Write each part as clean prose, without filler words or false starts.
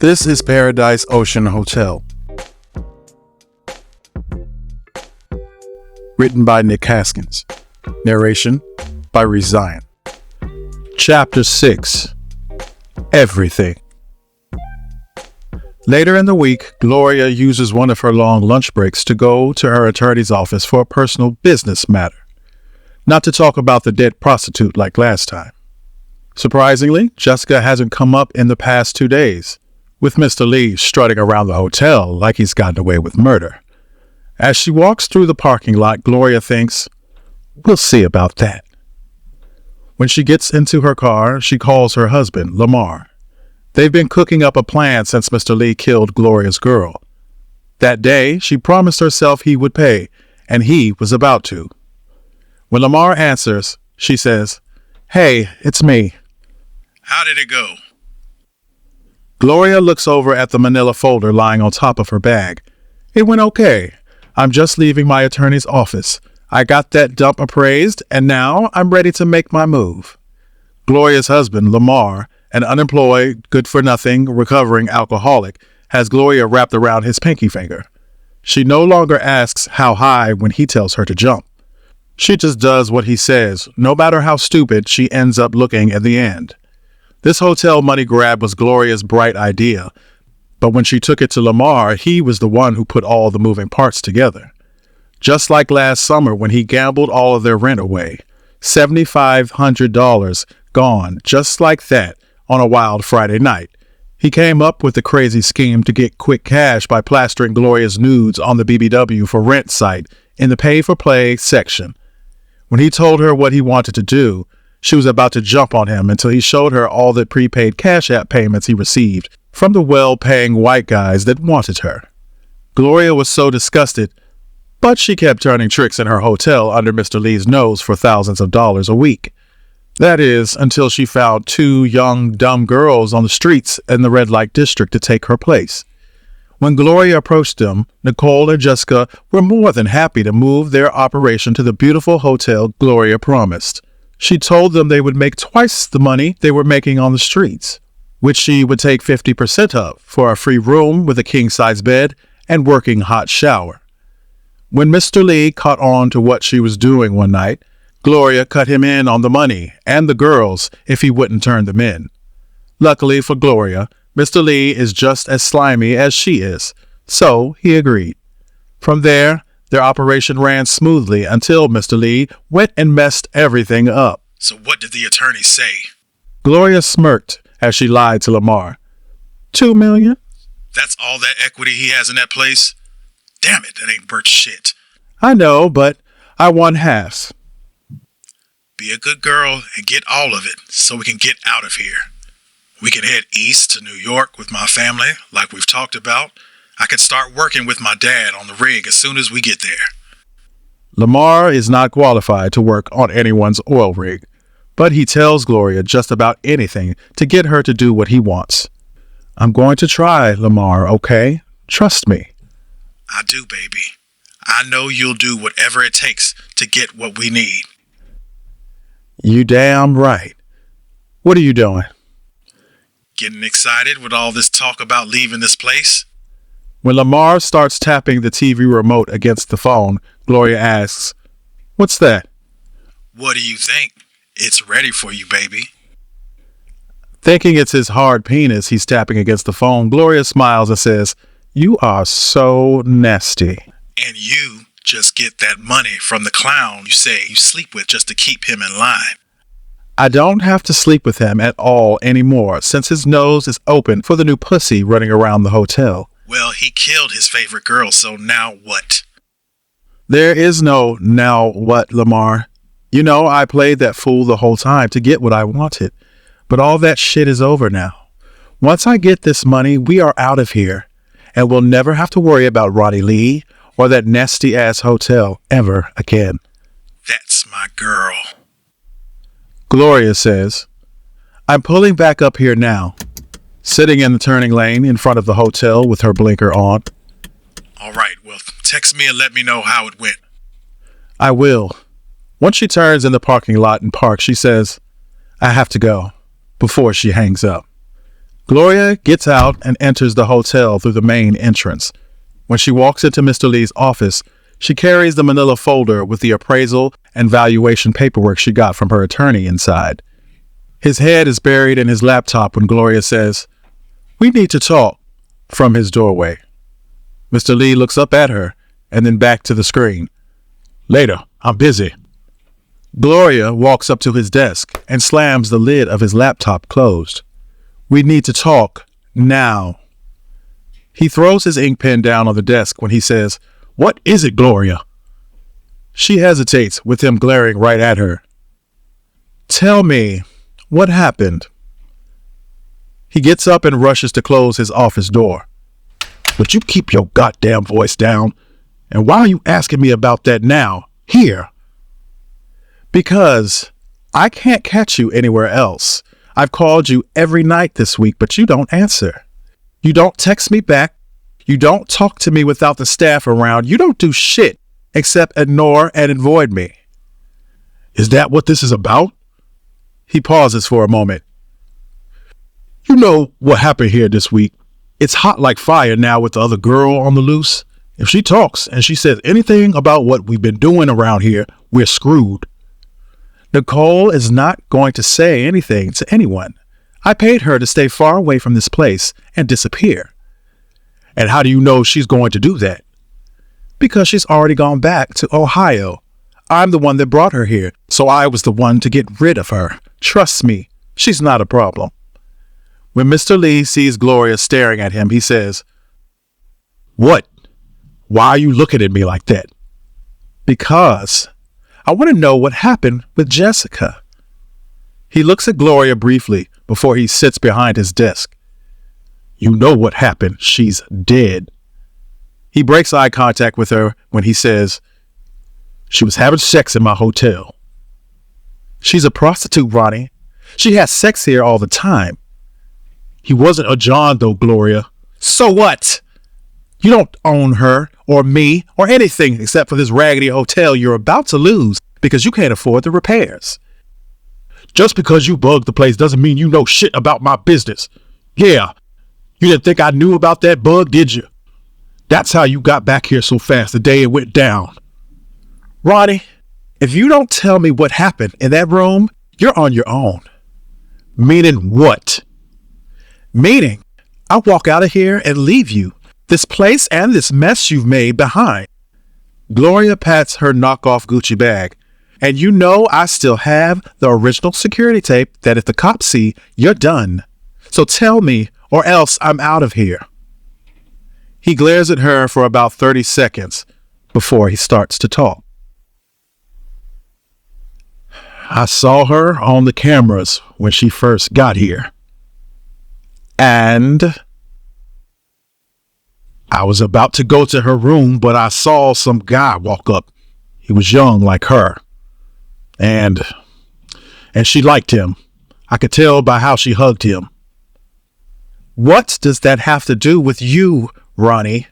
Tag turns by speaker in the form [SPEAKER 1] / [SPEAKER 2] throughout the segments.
[SPEAKER 1] This is Paradise Ocean Hotel. Written by Nick Haskins. Narration by Reese. Chapter 6. Everything. Later in the week, Gloria uses one of her long lunch breaks to go to her attorney's office for a personal business matter. Not to talk about the dead prostitute like last time. Surprisingly, Jessica hasn't come up in the past 2 days, with Mr. Lee strutting around the hotel like he's gotten away with murder. As she walks through the parking lot, Gloria thinks, we'll see about that. When she gets into her car, she calls her husband, Lamar. They've been cooking up a plan since Mr. Lee killed Gloria's girl. That day, she promised herself he would pay, and he was about to. When Lamar answers, she says, "Hey, it's me."
[SPEAKER 2] "How did it go?"
[SPEAKER 1] Gloria looks over at the manila folder lying on top of her bag. "It went okay. I'm just leaving my attorney's office. I got that dump appraised, and now I'm ready to make my move." Gloria's husband, Lamar, an unemployed, good-for-nothing, recovering alcoholic, has Gloria wrapped around his pinky finger. She no longer asks how high when he tells her to jump. She just does what he says, no matter how stupid she ends up looking at the end. This hotel money grab was Gloria's bright idea, but when she took it to Lamar, he was the one who put all the moving parts together. Just like last summer when he gambled all of their rent away. $7,500 gone, just like that, on a wild Friday night. He came up with the crazy scheme to get quick cash by plastering Gloria's nudes on the BBW for rent site in the pay-for-play section. When he told her what he wanted to do, she was about to jump on him until he showed her all the prepaid Cash App payments he received from the well-paying white guys that wanted her. Gloria was so disgusted, but she kept turning tricks in her hotel under Mr. Lee's nose for thousands of dollars a week. That is, until she found 2 young, dumb girls on the streets in the red light district to take her place. When Gloria approached them, Nicole and Jessica were more than happy to move their operation to the beautiful hotel Gloria promised. She told them they would make twice the money they were making on the streets, which she would take 50% of for a free room with a king-size bed and working hot shower. When Mr. Lee caught on to what she was doing one night, Gloria cut him in on the money and the girls if he wouldn't turn them in. Luckily for Gloria, Mr. Lee is just as slimy as she is, so he agreed. From there, their operation ran smoothly until Mr. Lee went and messed everything up.
[SPEAKER 2] "So what did the attorney say?"
[SPEAKER 1] Gloria smirked as she lied to Lamar. $2 million?
[SPEAKER 2] "That's all that equity he has in that place? Damn it, that ain't worth shit."
[SPEAKER 1] "I know, but I won half."
[SPEAKER 2] "Be a good girl and get all of it so we can get out of here. We can head east to New York with my family, like we've talked about. I can start working with my dad on the rig as soon as we get there."
[SPEAKER 1] Lamar is not qualified to work on anyone's oil rig, but he tells Gloria just about anything to get her to do what he wants. "I'm going to try, Lamar, okay? Trust me."
[SPEAKER 2] "I do, baby. I know you'll do whatever it takes to get what we need."
[SPEAKER 1] "You damn right. What are you doing?"
[SPEAKER 2] "Getting excited with all this talk about leaving this place?"
[SPEAKER 1] When Lamar starts tapping the TV remote against the phone, Gloria asks, "What's that?"
[SPEAKER 2] "What do you think? It's ready for you, baby."
[SPEAKER 1] Thinking it's his hard penis he's tapping against the phone, Gloria smiles and says, "You are so nasty."
[SPEAKER 2] "And you just get that money from the clown you say you sleep with just to keep him in line."
[SPEAKER 1] "I don't have to sleep with him at all anymore since his nose is open for the new pussy running around the hotel."
[SPEAKER 2] "Well, he killed his favorite girl, so now what?"
[SPEAKER 1] "There is no now what, Lamar. You know, I played that fool the whole time to get what I wanted, but all that shit is over now. Once I get this money, we are out of here, and we'll never have to worry about Ronnie Lee or that nasty-ass hotel ever again."
[SPEAKER 2] "That's my girl."
[SPEAKER 1] Gloria says, "I'm pulling back up here now," sitting in the turning lane in front of the hotel with her blinker on.
[SPEAKER 2] "All right, well, text me and let me know how it went."
[SPEAKER 1] "I will." Once she turns in the parking lot and parks, she says, "I have to go," before she hangs up. Gloria gets out and enters the hotel through the main entrance. When she walks into Mr. Lee's office, she carries the manila folder with the appraisal and valuation paperwork she got from her attorney inside. His head is buried in his laptop when Gloria says, "We need to talk," from his doorway. Mr. Lee looks up at her and then back to the screen. "Later, I'm busy." Gloria walks up to his desk and slams the lid of his laptop closed. "We need to talk now." He throws his ink pen down on the desk when he says, "What is it, Gloria?" She hesitates with him glaring right at her. "Tell me, what happened?" He gets up and rushes to close his office door. "Would you keep your goddamn voice down? And why are you asking me about that now? Here?" "Because I can't catch you anywhere else. I've called you every night this week, but you don't answer. You don't text me back. You don't talk to me without the staff around. You don't do shit except ignore and avoid me." "Is that what this is about?" He pauses for a moment. "You know what happened here this week? It's hot like fire now with the other girl on the loose. If she talks and she says anything about what we've been doing around here, we're screwed." "Nicole is not going to say anything to anyone. I paid her to stay far away from this place and disappear." "And how do you know she's going to do that?" "Because she's already gone back to Ohio. I'm the one that brought her here, so I was the one to get rid of her. Trust me, she's not a problem." When Mr. Lee sees Gloria staring at him, he says, "What? Why are you looking at me like that?" "Because I want to know what happened with Jessica." He looks at Gloria briefly before he sits behind his desk. "You know what happened. She's dead." He breaks eye contact with her when he says, "She was having sex in my hotel." "She's a prostitute, Ronnie. She has sex here all the time." "He wasn't a John though, Gloria." "So what? You don't own her or me or anything except for this raggedy hotel you're about to lose because you can't afford the repairs." "Just because you bugged the place doesn't mean you know shit about my business. Yeah, you didn't think I knew about that bug, did you? That's how you got back here so fast the day it went down." "Ronnie, if you don't tell me what happened in that room, you're on your own." "Meaning what?" "Meaning I'll walk out of here and leave you, this place and this mess you've made behind." Gloria pats her knockoff Gucci bag. "And you know I still have the original security tape that if the cops see, you're done. So tell me or else I'm out of here." He glares at her for about 30 seconds before he starts to talk. "I saw her on the cameras when she first got here. And I was about to go to her room, but I saw some guy walk up. He was young like her. And she liked him. I could tell by how she hugged him." "What does that have to do with you, Ronnie?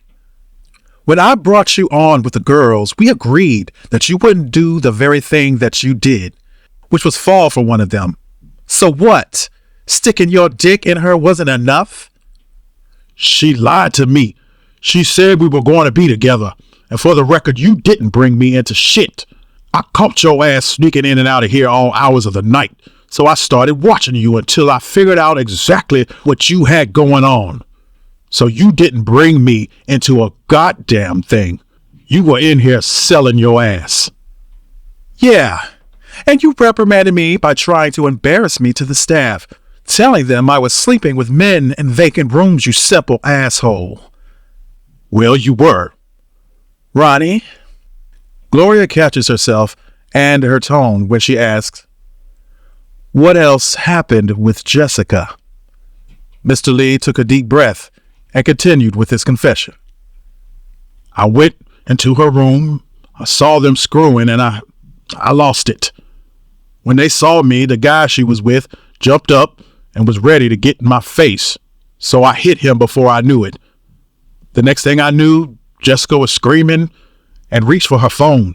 [SPEAKER 1] When I brought you on with the girls, we agreed that you wouldn't do the very thing that you did, which was fall for one of them. So what? Sticking your dick in her wasn't enough?" "She lied to me. She said we were going to be together. And for the record, you didn't bring me into shit. I caught your ass sneaking in and out of here all hours of the night. So I started watching you until I figured out exactly what you had going on. So you didn't bring me into a goddamn thing. You were in here selling your ass." "Yeah, and you reprimanded me by trying to embarrass me to the staff, telling them I was sleeping with men in vacant rooms, you simple asshole." "Well, you were." "Ronnie." Gloria catches herself and her tone when she asks, "What else happened with Jessica?" Mr. Lee took a deep breath and continued with his confession. "I went into her room. I saw them screwing and I lost it. When they saw me, the guy she was with jumped up and was ready to get in my face. So I hit him before I knew it. The next thing I knew, Jessica was screaming and reached for her phone.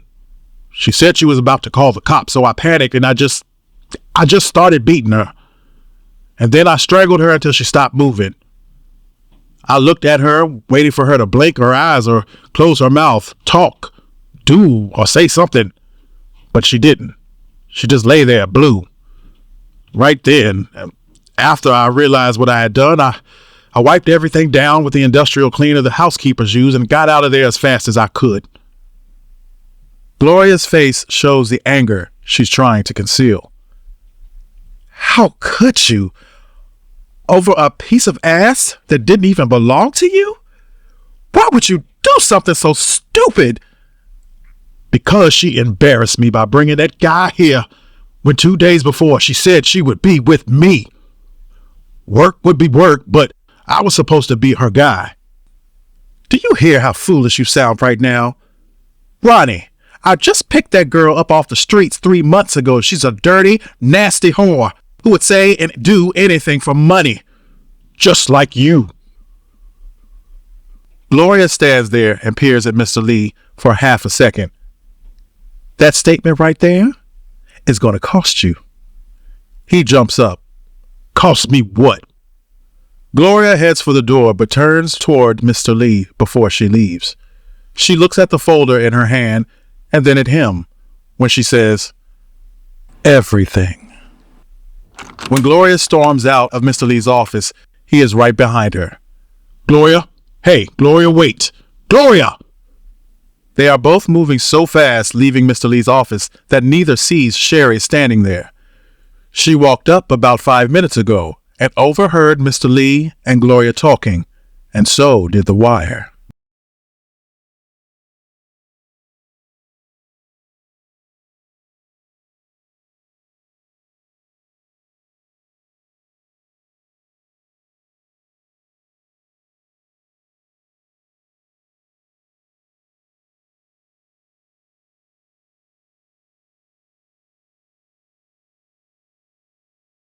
[SPEAKER 1] She said she was about to call the cops, so I panicked and I just started beating her. and then I strangled her until she stopped moving. I looked at her, waiting for her to blink her eyes or close her mouth, talk, do, or say something. But she didn't. She just lay there, blue. Right then, after I realized what I had done, I wiped everything down with the industrial cleaner the housekeepers use and got out of there as fast as I could. Gloria's face shows the anger she's trying to conceal. How could you? Over a piece of ass that didn't even belong to you? Why would you do something so stupid? Because she embarrassed me by bringing that guy here when 2 days before she said she would be with me. Work would be work, but I was supposed to be her guy. Do you hear how foolish you sound right now? Ronnie, I just picked that girl up off the streets 3 months ago. She's a dirty, nasty whore who would say and do anything for money, just like you. Gloria stands there and peers at Mr. Lee for half a second. That statement right there is going to cost you. He jumps up. Cost me what? Gloria heads for the door but turns toward Mr. Lee before she leaves. She looks at the folder in her hand and then at him when she says, everything. When Gloria storms out of Mr. Lee's office, he is right behind her. Gloria? Hey, Gloria, wait. Gloria! They are both moving so fast, leaving Mr. Lee's office, that neither sees Sherry standing there. She walked up about 5 minutes ago and overheard Mr. Lee and Gloria talking, and so did the wire.